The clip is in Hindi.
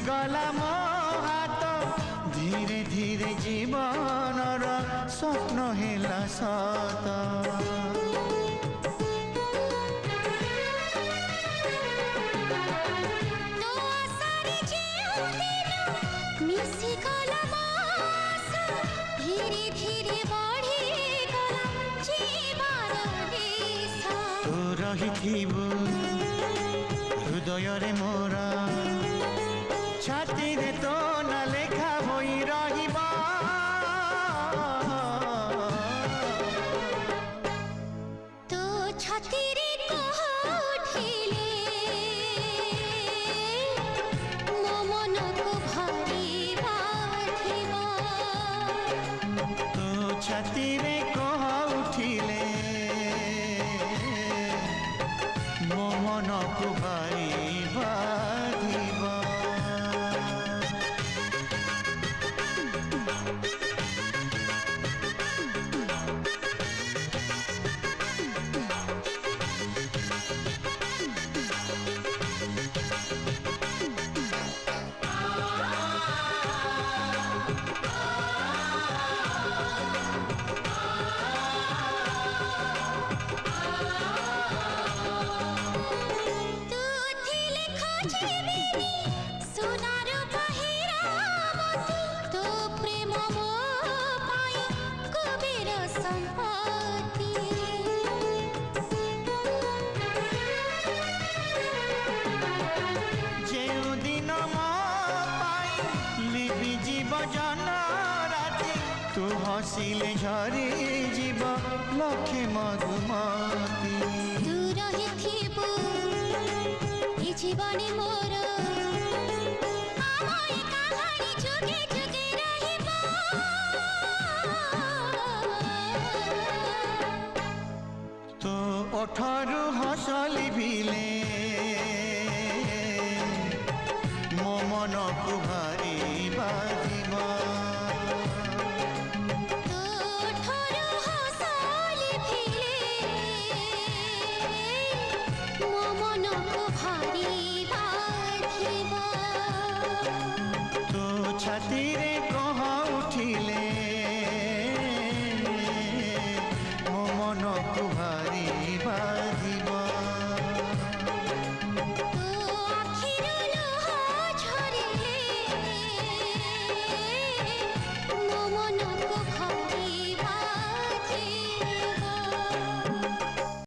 गला मो हाथ धीरे धीरे जीवनर स्वप्न हेला सत रहिथिबु हृदय रे मोरा छाती रे तो न लेखा होई रहिबा तो छाती रे कोठिले मो मन को भारी बाधिबा तो छाती रे कोठिले मो मन को भारी बाधिबा तू हसिले झरी जीव लक्षे मधुमती तू रहिथिबु ए जीवने मोर आमय कहानी जुगे जुगे रहिबो तो ओठरु हसली बिले मो मन को भारी बाधिबा छाती रे